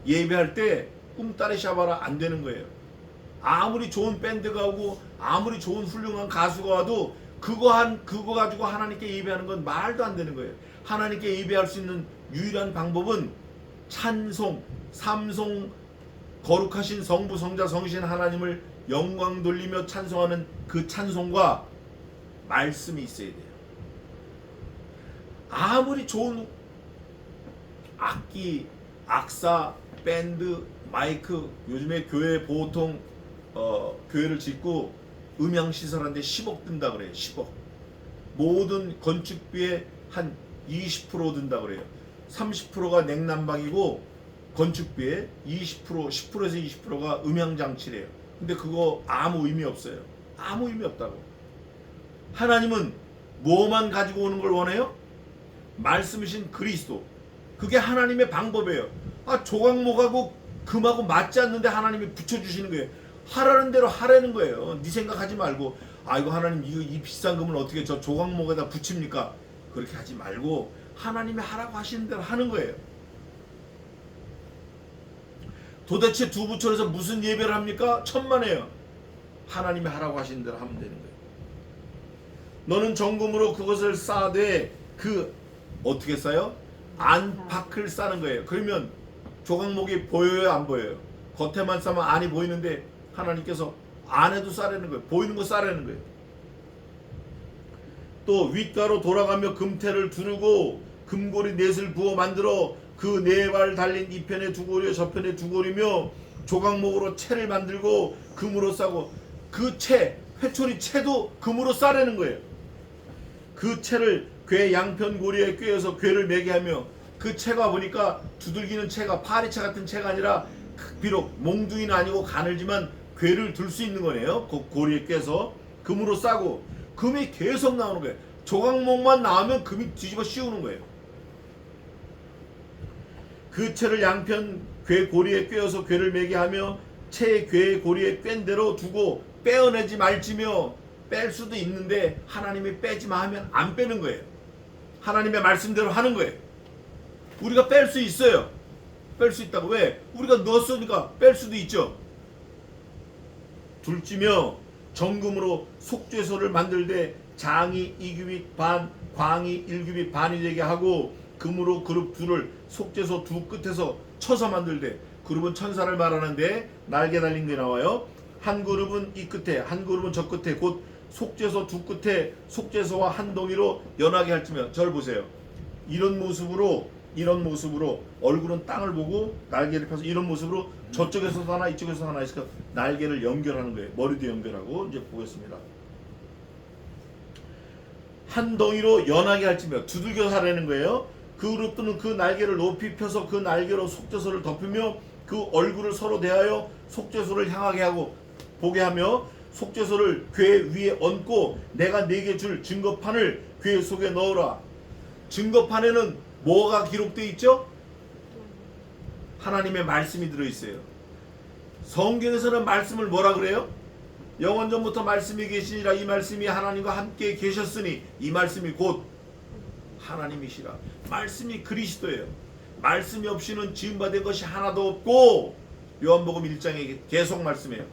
예배할 때 꿈따리 샤바라 안 되는 거예요. 아무리 좋은 밴드가 오고 아무리 좋은 훌륭한 가수가 와도 그거 가지고 하나님께 예배하는 건 말도 안 되는 거예요. 하나님께 예배할 수 있는 유일한 방법은 찬송, 삼송, 거룩하신 성부, 성자, 성신 하나님을 영광 돌리며 찬송하는 그 찬송과 말씀이 있어야 돼요. 아무리 좋은 악기, 악사, 밴드, 마이크, 요즘에 교회 보통 교회를 짓고 음향시설하는데 10억 든다 그래요. 10억. 모든 건축비의 한 20% 든다 그래요. 30%가 냉난방이고 건축비의 20%, 10%에서 20%가 음향장치래요. 근데 그거 아무 의미 없어요. 아무 의미 없다고. 하나님은 뭐만 가지고 오는 걸 원해요? 말씀이신 그리스도. 그게 하나님의 방법이에요. 조각목하고 금하고 맞지 않는데 하나님이 붙여주시는 거예요. 하라는 대로 하라는 거예요. 네 생각하지 말고 이거 하나님 이 비싼 금을 어떻게 저 조각목에다 붙입니까? 그렇게 하지 말고 하나님이 하라고 하시는 대로 하는 거예요. 도대체 두 부처에서 무슨 예배를 합니까? 천만에요. 하나님이 하라고 하시는 대로 하면 되는 거예요. 너는 정금으로 그것을 쌓되 어떻게 쌓아요? 안팎을 쌓는 거예요. 그러면 조각목이 보여요, 안 보여요? 겉에만 쌓으면 안이 보이는데 하나님께서 안에도 쌓으라는 거예요. 보이는 거 쌓으라는 거예요. 또 윗가로 돌아가며 금태를 두르고 금고리 넷을 부어 만들어 그 네 발 달린 이 편에 두 고리요 저 편에 두 고리며 조각목으로 채를 만들고 금으로 싸고 그 채, 회초리 채도 금으로 싸라는 거예요. 그 채를 궤 양편 고리에 꿰어서 궤를 매게 하며 그 채가 보니까 두들기는 채가 파리채 같은 채가 아니라 비록 몽둥이는 아니고 가늘지만 궤를 들 수 있는 거네요. 그 고리에 꿰서 금으로 싸고 금이 계속 나오는 거예요. 조각목만 나오면 금이 뒤집어 씌우는 거예요. 그 채를 양편 궤 고리에 꿰어서 궤를 매게 하며 채의 궤 고리에 꿰인 대로 두고 빼어내지 말지며 뺄 수도 있는데 하나님이 빼지 마 하면 안 빼는 거예요. 하나님의 말씀대로 하는 거예요. 우리가 뺄 수 있어요. 뺄 수 있다고. 왜? 우리가 넣었으니까 뺄 수도 있죠. 둘째며 정금으로 속죄소를 만들되 장이 2규빗 반, 광이 1규빗 반이 되게 하고 금으로 그룹 둘을 속죄소 두 끝에서 쳐서 만들되, 그룹은 천사를 말하는데 날개 달린 게 나와요. 한 그룹은 이 끝에, 한 그룹은 저 끝에, 곧 속죄소 두 끝에 속죄소와 한 동이로 연하게 할지며. 저를 보세요. 이런 모습으로 얼굴은 땅을 보고 날개를 펴서 이런 모습으로 저쪽에서도 하나 이쪽에서 하나 있으니까 날개를 연결하는 거예요. 머리도 연결하고. 이제 보겠습니다. 한 덩이로 연하게 할지며 두들겨서 하라는 거예요. 그 그룹들은 그 날개를 높이 펴서 그 날개로 속죄소를 덮으며 그 얼굴을 서로 대하여 속죄소를 향하게 하고 보게 하며 속죄소를 궤 위에 얹고 내가 네게 줄 증거판을 궤 속에 넣으라. 증거판에는 뭐가 기록되어 있죠? 하나님의 말씀이 들어있어요. 성경에서는 말씀을 뭐라 그래요? 영원전부터 말씀이 계시니라. 이 말씀이 하나님과 함께 계셨으니 이 말씀이 곧 하나님이시라. 말씀이 그리스도예요. 말씀이 없이는 지음받은 것이 하나도 없고, 요한복음 1장에 계속 말씀해요.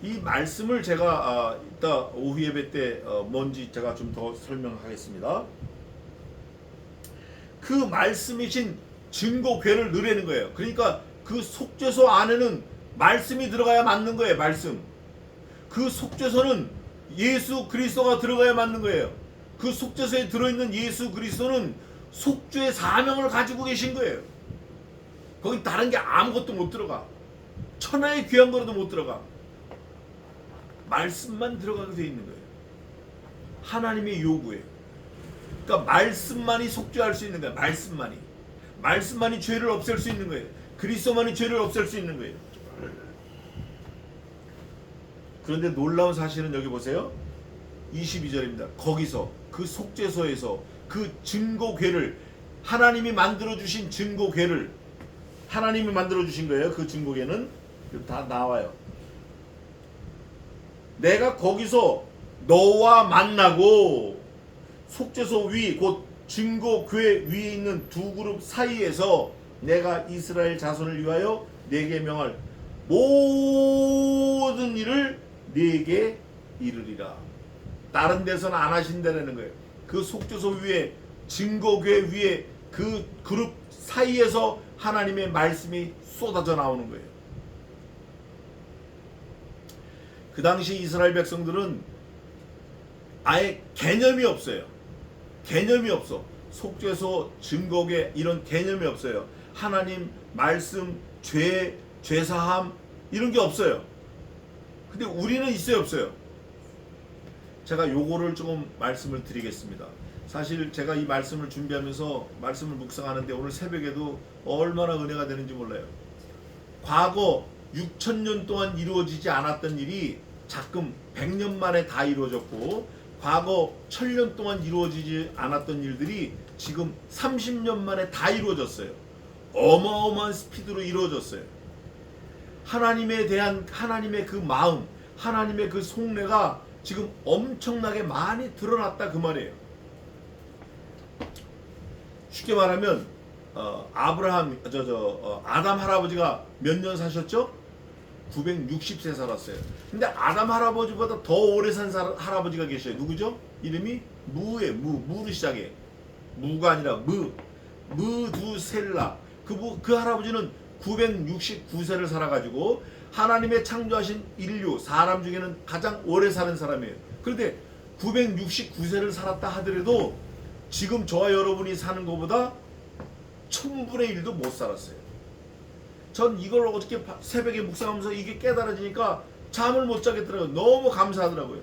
이 말씀을 제가 이따 오후 예배 때 뭔지 제가 좀 더 설명하겠습니다. 그 말씀이신 증거궤를 넣으라는 거예요. 그러니까 그 속죄소 안에는 말씀이 들어가야 맞는 거예요. 말씀. 그 속죄소는 예수 그리스도가 들어가야 맞는 거예요. 그 속죄소에 들어있는 예수 그리스도는 속죄의 사명을 가지고 계신 거예요. 거기 다른 게 아무것도 못 들어가. 천하의 귀한 거라도 못 들어가. 말씀만 들어가게 되어 있는 거예요. 하나님의 요구예요. 그러니까 말씀만이 속죄할 수 있는 거예요. 말씀만이 죄를 없앨 수 있는 거예요. 그리스도만이 죄를 없앨 수 있는 거예요. 그런데 놀라운 사실은 여기 보세요. 22절입니다. 거기서 그 속죄소에서 그 증거궤를 하나님이 만들어주신 증거궤를 하나님이 만들어주신 거예요. 그 증거궤는 다 나와요. 내가 거기서 너와 만나고 속죄소 위 곧 증거궤 위에 있는 두 그룹 사이에서 내가 이스라엘 자손을 위하여 네게 명할 모든 일을 네게 이르리라. 다른 데서는 안 하신다는 거예요. 그 속죄소 위에 증거궤 위에 그 그룹 사이에서 하나님의 말씀이 쏟아져 나오는 거예요. 그 당시 이스라엘 백성들은 아예 개념이 없어요. 개념이 없어. 속죄소, 증거궤 이런 개념이 없어요. 하나님 말씀, 죄사함 이런 게 없어요. 근데 우리는 있어요, 없어요? 제가 요거를 조금 말씀을 드리겠습니다. 사실 제가 이 말씀을 준비하면서 말씀을 묵상하는데 오늘 새벽에도 얼마나 은혜가 되는지 몰라요. 과거 6,000년 동안 이루어지지 않았던 일이 자금 100년 만에 다 이루어졌고, 과거 1,000년 동안 이루어지지 않았던 일들이 지금 30년 만에 다 이루어졌어요. 어마어마한 스피드로 이루어졌어요. 하나님에 대한 하나님의 그 마음, 하나님의 그 속내가 지금 엄청나게 많이 드러났다 그 말이에요. 쉽게 말하면 아담 할아버지가 몇 년 사셨죠? 960세 살았어요. 근데 아담 할아버지보다 더 오래 산 할아버지가 계셔요. 누구죠? 이름이 무예요. 무로 시작해. 무가 아니라 무두셀라. 그 할아버지는 969세를 살아가지고 하나님의 창조하신 인류 사람 중에는 가장 오래 사는 사람이에요. 그런데 969세를 살았다 하더라도 지금 저와 여러분이 사는 것보다 1000분의 1도 못 살았어요. 전 이걸 어저께 새벽에 묵상하면서 이게 깨달아지니까 잠을 못 자겠더라고요. 너무 감사하더라고요.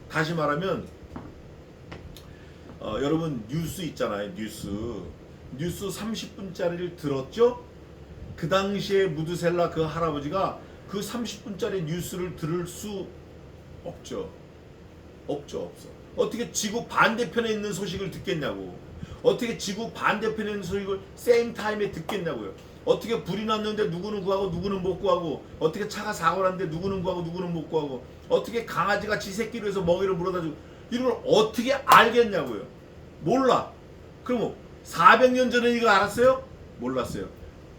다시 말하면 여러분 뉴스 있잖아요. 뉴스 30분짜리를 들었죠? 그 당시에 무드셀라 그 할아버지가 그 30분짜리 뉴스를 들을 수 없죠. 없어. 어떻게 지구 반대편에 있는 소식을 듣겠냐고. 어떻게 지구 반대편에 있는 소식을 세임 타임에 듣겠냐고요. 어떻게 불이 났는데 누구는 구하고 누구는 못 구하고, 어떻게 차가 사고 났는데 누구는 구하고 누구는 못 구하고, 어떻게 강아지가 지 새끼를 해서 먹이를 물어다 주고, 이런 걸 어떻게 알겠냐고요. 몰라. 그럼 400년 전에 이거 알았어요? 몰랐어요.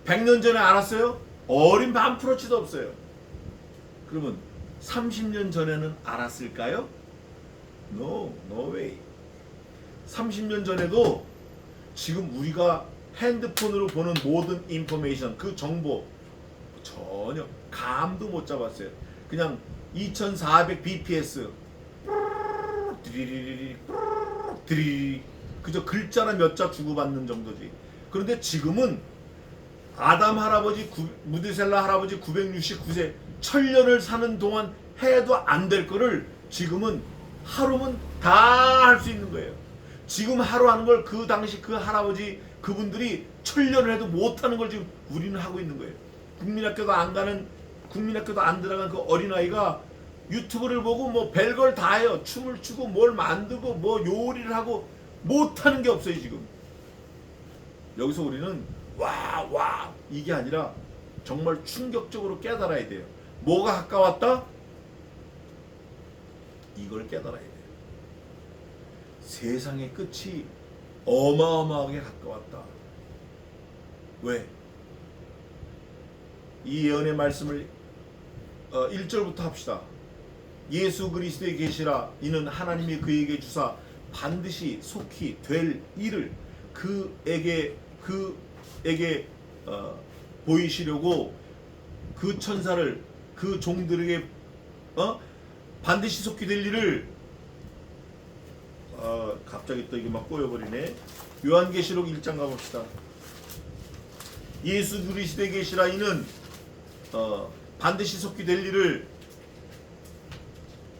100년 전에 알았어요? 어린 반프로치도 없어요. 그러면 30년 전에는 알았을까요? No way. 30년 전에도 지금 우리가 핸드폰으로 보는 모든 인포메이션, 그 정보 전혀 감도 못 잡았어요. 그냥 2400 bps 드리리리 그저 글자나 몇 자 주고받는 정도지. 그런데 지금은 아담 할아버지, 무드셀라 할아버지 969세 1000년을 사는 동안 해도 안 될 거를 지금은 하루면 다 할 수 있는 거예요. 지금 하루 하는 걸 그 당시 그 할아버지 그분들이 1000년을 해도 못하는 걸 지금 우리는 하고 있는 거예요. 국민학교도 안 들어간 그 어린아이가 유튜브를 보고 뭐 별걸 다 해요. 춤을 추고 뭘 만들고 뭐 요리를 하고 못하는 게 없어요 지금. 여기서 우리는 와 이게 아니라 정말 충격적으로 깨달아야 돼요. 뭐가 가까웠다? 이걸 깨달아야 돼요. 세상의 끝이 어마어마하게 가까웠다. 왜? 이 예언의 말씀을 1절부터 합시다. 예수 그리스도의 계시라. 이는 하나님이 그에게 주사 반드시 속히 될 일을 그에게 보이시려고 그 천사를 그 종들에게 반드시 속히 될 일을 갑자기 또 이게 막 꼬여버리네. 요한계시록 1장 가봅시다. 예수 그리스도의 계시라. 이는 반드시 속히 될 일을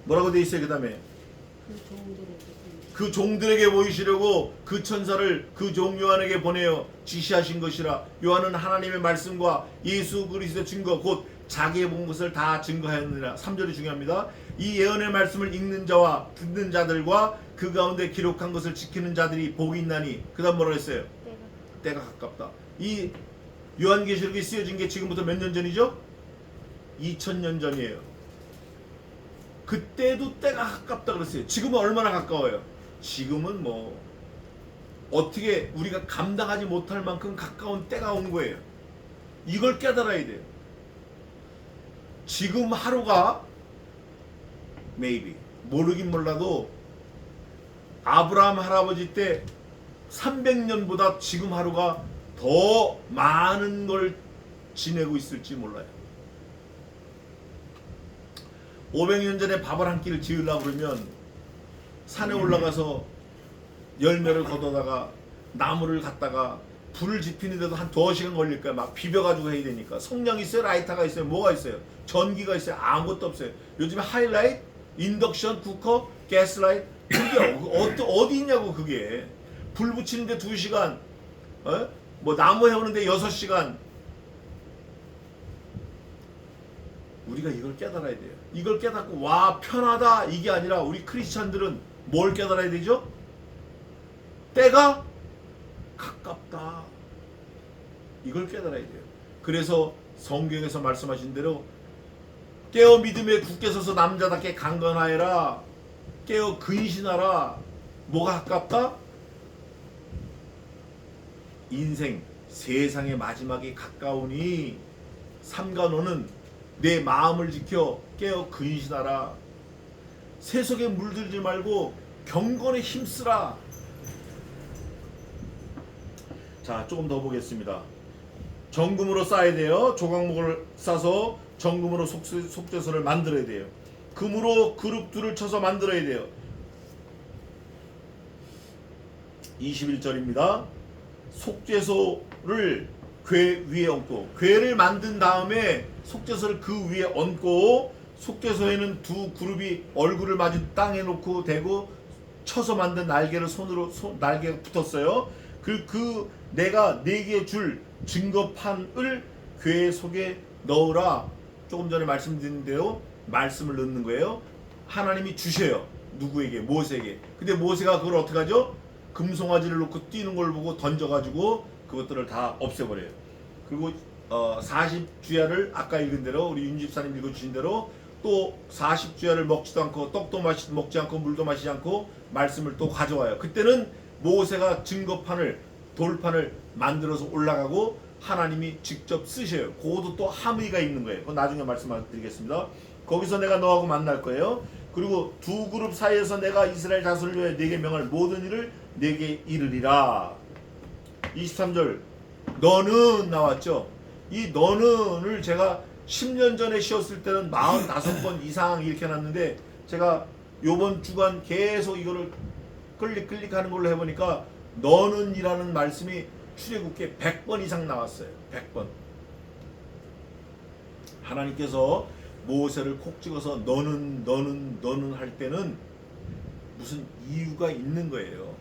뭐라고 돼 있어요? 그 다음에 그 종들에게 보이시려고 그 천사를 그 종 요한에게 보내어 지시하신 것이라. 요한은 하나님의 말씀과 예수 그리스도의 증거 곧 자기의 본 것을 다 증거하였느니라. 3절이 중요합니다. 이 예언의 말씀을 읽는 자와 듣는 자들과 그 가운데 기록한 것을 지키는 자들이 복이 있나니. 그 다음 뭐라고 했어요? 때가 가깝다. 이 요한계시록이 쓰여진 게 지금부터 몇 년 전이죠? 2000년 전이에요. 그때도 때가 가깝다 그랬어요. 지금은 얼마나 가까워요? 지금은 뭐 어떻게 우리가 감당하지 못할 만큼 가까운 때가 온 거예요. 이걸 깨달아야 돼요. 지금 하루가 maybe 모르긴 몰라도 아브라함 할아버지 때 300년보다 지금 하루가 더 많은 걸 지내고 있을지 몰라요. 500년 전에 밥을 한 끼를 지으려고 그러면 산에 올라가서 열매를 걷어다가 나무를 갖다가 불을 지피는데도 한 2시간 걸릴 거야. 막 비벼가지고 해야 되니까. 성냥 있어요? 라이터가 있어요? 뭐가 있어요? 전기가 있어요? 아무것도 없어요. 요즘에 하이라이트, 인덕션, 쿠커, 가스라이트 그게 어디 있냐고. 그게 불 붙이는데 2시간, 뭐 나무 해오는데 6시간. 우리가 이걸 깨달아야 돼요. 이걸 깨닫고 와 편하다 이게 아니라 우리 크리스찬들은 뭘 깨달아야 되죠? 때가 가깝다. 이걸 깨달아야 돼요. 그래서 성경에서 말씀하신 대로 깨어 믿음에 굳게 서서 남자답게 강건하여라. 깨어 근신하라. 뭐가 가깝다? 인생 세상의 마지막이 가까우니 삼가 너는 내 마음을 지켜 깨어 근신하라. 세속에 물들지 말고 경건에 힘쓰라. 자, 조금 더 보겠습니다. 정금으로 쌓아야 돼요. 조각목을 싸서 정금으로 속죄소를 만들어야 돼요. 금으로 그룹들을 쳐서 만들어야 돼요. 21절입니다. 속죄소를 궤 위에 얹고, 궤를 만든 다음에 속죄소를 그 위에 얹고, 속죄소에는 두 그룹이 얼굴을 마주 땅에 놓고 대고 쳐서 만든 날개를 날개가 붙었어요. 내가 4개의 줄 증거판을 궤 속에 넣으라. 조금 전에 말씀드린 대로 말씀을 넣는 거예요. 하나님이 주셔요. 누구에게? 모세에게. 근데 모세가 그걸 어떻게 하죠? 금송아지를 놓고 뛰는 걸 보고 던져가지고 그것들을 다 없애버려요. 그리고 40주야를 아까 읽은 대로 우리 윤집사님 읽어주신 대로 또 40주야를 먹지도 않고 떡도 먹지 않고 물도 마시지 않고 말씀을 또 가져와요. 그때는 모세가 증거판을 돌판을 만들어서 올라가고 하나님이 직접 쓰셔요. 그것도 또 함의가 있는 거예요. 그건 나중에 말씀드리겠습니다. 거기서 내가 너하고 만날 거예요. 그리고 두 그룹 사이에서 내가 이스라엘 자손을 위해 네게 명할 모든 일을 네게 이르리라. 23절 너는 나왔죠. 이 너는을 제가 10년 전에 쉬었을 때는 45번 이상 이렇게 해놨는데 제가 요번 주간 계속 이거를 클릭하는 걸로 해보니까 너는 이라는 말씀이 출애굽기에 100번 이상 나왔어요. 100번. 하나님께서 모세를 콕 찍어서 너는 할 때는 무슨 이유가 있는 거예요.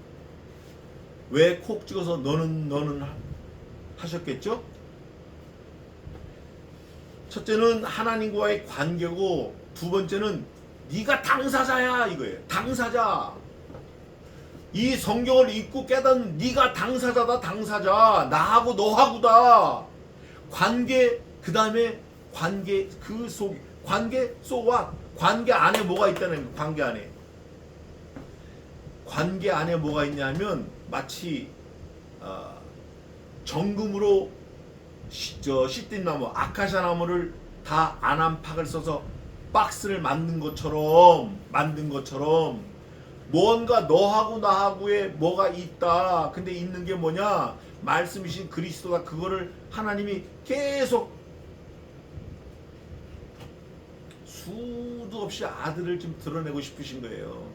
왜 콕 찍어서 너는 하셨겠죠? 첫째는 하나님과의 관계고, 두 번째는 네가 당사자야 이거예요. 당사자. 이 성경을 읽고 깨닫는 네가 당사자다. 당사자. 나하고 너하고다. 관계. 그 다음에 관계 그 속 관계 소와 관계 안에 뭐가 있다는 거예요. 관계 안에. 관계 안에 뭐가 있냐면 마치 정금으로 시띠 나무, 아카시아 나무를 다 안암팍을 써서 박스를 만든 것처럼 뭔가 너하고 나하고에 뭐가 있다. 근데 있는 게 뭐냐? 말씀이신 그리스도가 그거를 하나님이 계속 수도 없이 아들을 좀 드러내고 싶으신 거예요.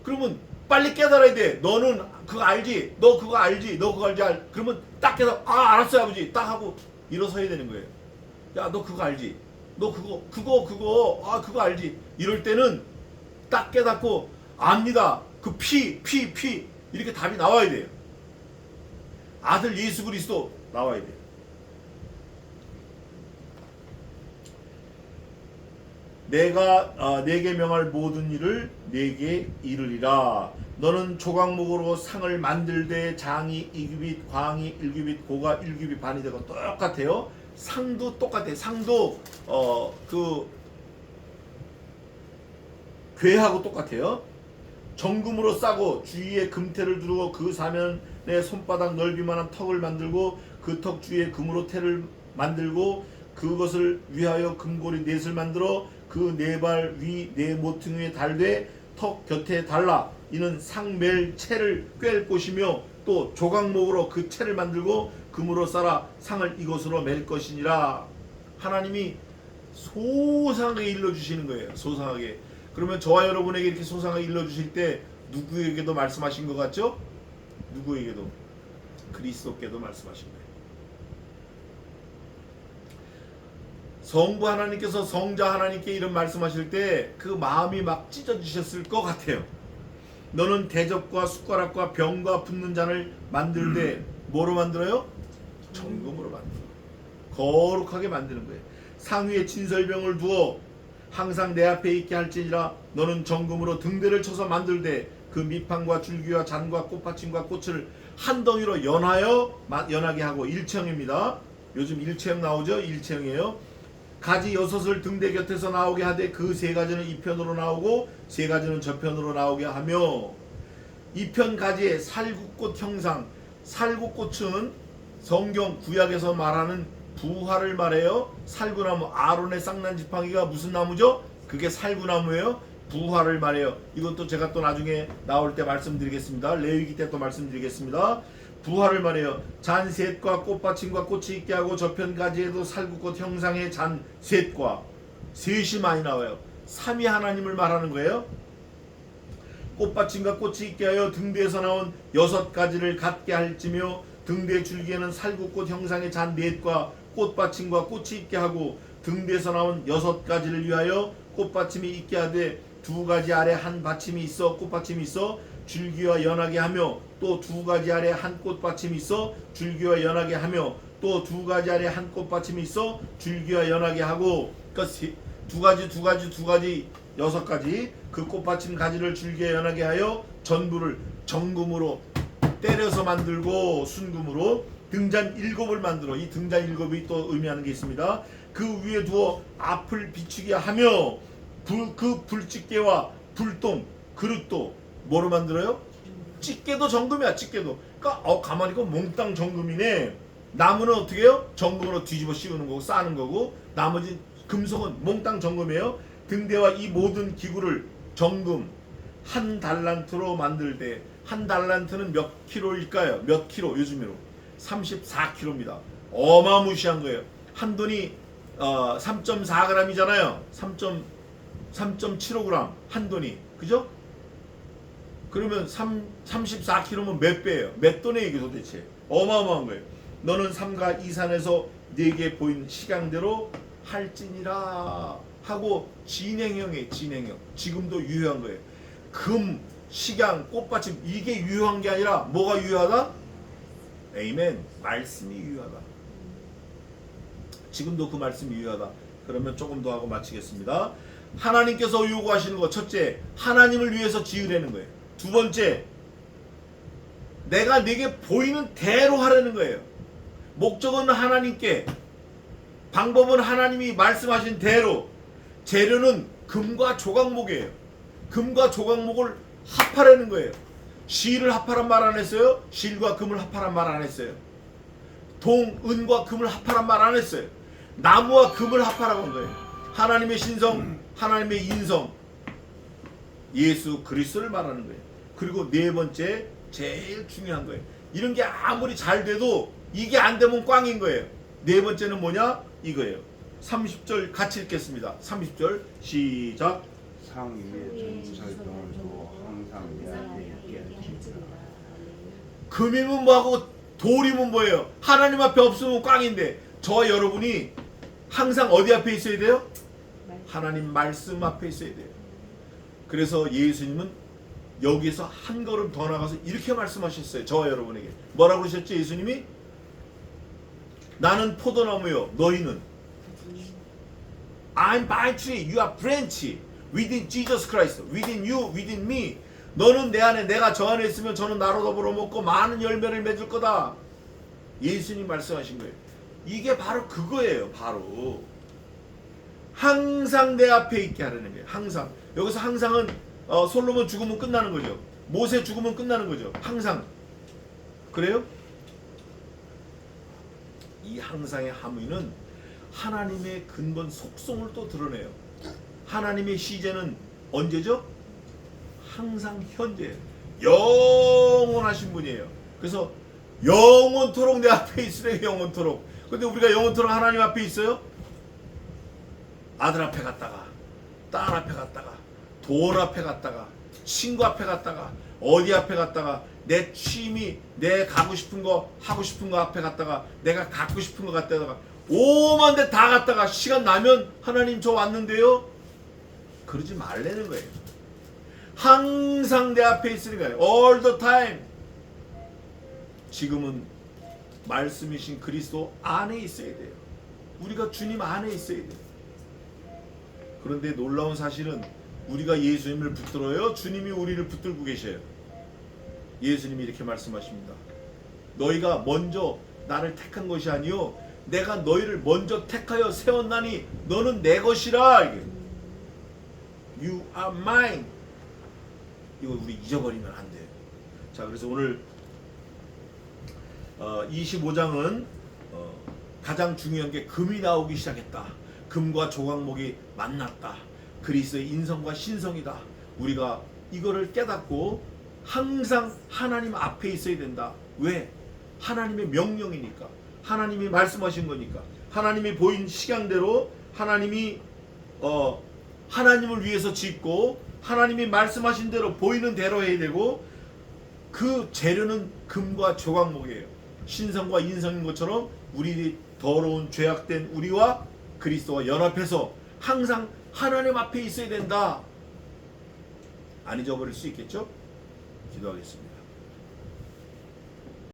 그러면 빨리 깨달아야 돼. 너는 그거 알지? 너 그거 알지? 너 그거 알지? 그러면 딱 깨달아. 알았어요 아버지. 딱 하고 일어서야 되는 거예요. 야, 너 그거 알지? 너 그거 그거 알지? 이럴 때는 딱 깨닫고 압니다. 그 피 이렇게 답이 나와야 돼요. 아들 예수 그리스도 나와야 돼요. 내가 내게 명할 모든 일을 내게 이르리라. 너는 조각목으로 상을 만들되 장이 2규빗, 광이 1규빗, 고가 1규빗 반이 되고 똑같아요. 상도 똑같아요. 상도 그 괴하고 똑같아요. 정금으로 싸고 주위에 금태를 두르고 그 사면에 손바닥 넓이만한 턱을 만들고 그 턱 주위에 금으로 태를 만들고 그것을 위하여 금고리 넷을 만들어 그 네 발 위 네 모퉁이에 달되 턱 곁에 달라. 이는 상멜 채를 꿰을 곳이며 또 조각목으로 그 채를 만들고 금으로 쌓아 상을 이것으로 맬 것이니라. 하나님이 소상하게 일러주시는 거예요. 소상하게. 그러면 저와 여러분에게 이렇게 소상하게 일러주실 때 누구에게도 말씀하신 것 같죠? 누구에게도? 그리스도께도 말씀하신 거예요. 성부 하나님께서 성자 하나님께 이런 말씀하실 때 그 마음이 막 찢어지셨을 것 같아요. 너는 대접과 숟가락과 병과 붓는 잔을 만들되 뭐로 만들어요? 정금으로 만들어. 거룩하게 만드는 거예요. 상 위에 진설병을 두어 항상 내 앞에 있게 할지니라. 너는 정금으로 등대를 쳐서 만들되 그 밑판과 줄기와 잔과 꽃받침과 꽃을 한 덩이로 연하게 하고 일체형입니다. 요즘 일체형 나오죠? 일체형이에요. 가지 6을 등대 곁에서 나오게 하되 그 3가지는 이편으로 나오고 3가지는 저편으로 나오게 하며 이편 가지에 살구꽃 형상. 살구꽃은 성경 구약에서 말하는 부화를 말해요. 살구나무, 아론의 쌍난 지팡이가 무슨 나무죠? 그게 살구나무예요. 부화를 말해요. 이것도 제가 또 나중에 나올 때 말씀드리겠습니다. 레위기 때 또 말씀드리겠습니다. 부화를 말해요. 잔 셋과 꽃받침과 꽃이 있게 하고 저편 가지에도 살구꽃 형상의 잔 셋과 셋이 많이 나와요. 삼위 하나님을 말하는 거예요. 꽃받침과 꽃이 있게 하여 등대에서 나온 6가지를 갖게 할지며 등대 줄기에는 살구꽃 형상의 잔 넷과 꽃받침과 꽃이 있게 하고 등대에서 나온 6가지를 위하여 꽃받침이 있게 하되 2가지 아래 한 받침이 있어 꽃받침이 있어 줄기와 연하게 하며 또 2가지 아래 한 꽃받침이 있어 줄기와 연하게 하며 또 2가지 아래 한 꽃받침이 있어 줄기와 연하게 하고 그러니까 2가지 6가지 그 꽃받침 가지를 줄기에 연하게 하여 전부를 정금으로 때려서 만들고 순금으로 등잔 7을 만들어. 이 등잔 7이 또 의미하는 게 있습니다. 그 위에 두어 앞을 비추게 하며 그 불집게와 불똥 그릇도 뭐로 만들어요? 집게도 정금이야. 집게도. 그러니까 가만히 있고 몽땅 정금이네. 나무는 어떻게 해요? 정금으로 뒤집어 씌우는 거고 쌓는 거고 나머지 금속은 몽땅 정금이에요. 등대와 이 모든 기구를 정금 한 달란트로 만들 때 한 달란트는 몇 킬로일까요? 몇 킬로 요즘으로 34킬로입니다. 어마무시한 거예요. 한 돈이 3.4g이잖아요. 3.75g 한 돈이 그죠? 그러면 34kg면 몇 배예요? 몇 돈이에요 이게 도대체? 어마어마한 거예요. 너는 삼가 이산에서 네게 보인 시강대로 할지니라 하고 진행형이에요. 진행형. 지금도 유효한 거예요. 금, 시강, 꽃받침 이게 유효한 게 아니라 뭐가 유효하다? 에이멘. 말씀이 유효하다. 지금도 그 말씀이 유효하다. 그러면 조금 더 하고 마치겠습니다. 하나님께서 요구하시는 거 첫째, 하나님을 위해서 지으려는 거예요. 두 번째, 내가 네게 보이는 대로 하려는 거예요. 목적은 하나님께, 방법은 하나님이 말씀하신 대로. 재료는 금과 조각목이에요. 금과 조각목을 합하라는 거예요. 실을 합하란 말 안 했어요? 실과 금을 합하란 말 안 했어요. 동, 은과 금을 합하란 말 안 했어요. 나무와 금을 합하라고 한 거예요. 하나님의 신성, 하나님의 인성, 예수 그리스도를 말하는 거예요. 그리고 네 번째, 제일 중요한 거예요. 이런 게 아무리 잘 돼도 이게 안 되면 꽝인 거예요. 네 번째는 뭐냐? 이거예요. 30절 같이 읽겠습니다. 30절 시작. 상 위에 전설병을 두어 항상 내 앞에 있게 할지니라. 금이면 뭐하고 돌이면 뭐예요? 하나님 앞에 없으면 꽝인데 저와 여러분이 항상 어디 앞에 있어야 돼요? 하나님 말씀 앞에 있어야 돼요. 그래서 예수님은 여기에서 한 걸음 더 나가서 이렇게 말씀하셨어요. 저와 여러분에게 뭐라고 그러셨죠? 예수님이 나는 포도나무요 너희는 I'm vine tree, you are branch within Jesus Christ, within you, within me. 너는 내 안에 내가 저 안에 있으면 저는 나로 더불어 먹고 많은 열매를 맺을 거다. 예수님 말씀하신 거예요. 이게 바로 그거예요. 바로 항상 내 앞에 있게 하라는 거예요. 항상. 여기서 항상은 솔로몬 죽으면 끝나는 거죠. 모세 죽으면 끝나는 거죠. 항상. 그래요? 이 항상의 함의는 하나님의 근본 속성을 또 드러내요. 하나님의 시제는 언제죠? 항상 현재예요. 영원하신 분이에요. 그래서 영원토록 내 앞에 있으래. 영원토록. 근데 우리가 영원토록 하나님 앞에 있어요? 아들 앞에 갔다가 딸 앞에 갔다가 돈 앞에 갔다가 친구 앞에 갔다가 어디 앞에 갔다가 내 취미 내 가고 싶은 거 하고 싶은 거 앞에 갔다가 내가 갖고 싶은 거 갔다가 오만 데 다 갔다가 시간 나면 하나님 저 왔는데요? 그러지 말라는 거예요. 항상 내 앞에 있으니까 all the time. 지금은 말씀이신 그리스도 안에 있어야 돼요. 우리가 주님 안에 있어야 돼요. 그런데 놀라운 사실은 우리가 예수님을 붙들어요. 주님이 우리를 붙들고 계셔요. 예수님이 이렇게 말씀하십니다. 너희가 먼저 나를 택한 것이 아니요 내가 너희를 먼저 택하여 세웠나니 너는 내 것이라. You are mine. 이거 우리 잊어버리면 안 돼요. 자, 그래서 오늘 25장은 가장 중요한 게 금이 나오기 시작했다. 금과 조각목이 만났다. 그리스도의 인성과 신성이다. 우리가 이거를 깨닫고 항상 하나님 앞에 있어야 된다. 왜? 하나님의 명령이니까. 하나님이 말씀하신 거니까. 하나님이 보인 식양대로 하나님이 하나님을 위해서 짓고 하나님이 말씀하신 대로 보이는 대로 해야 되고 그 재료는 금과 조각목이에요. 신성과 인성인 것처럼 우리 더러운 죄악된 우리와 그리스도와 연합해서 항상 하나님 앞에 있어야 된다. 안 잊어버릴 수 있겠죠? 기도하겠습니다.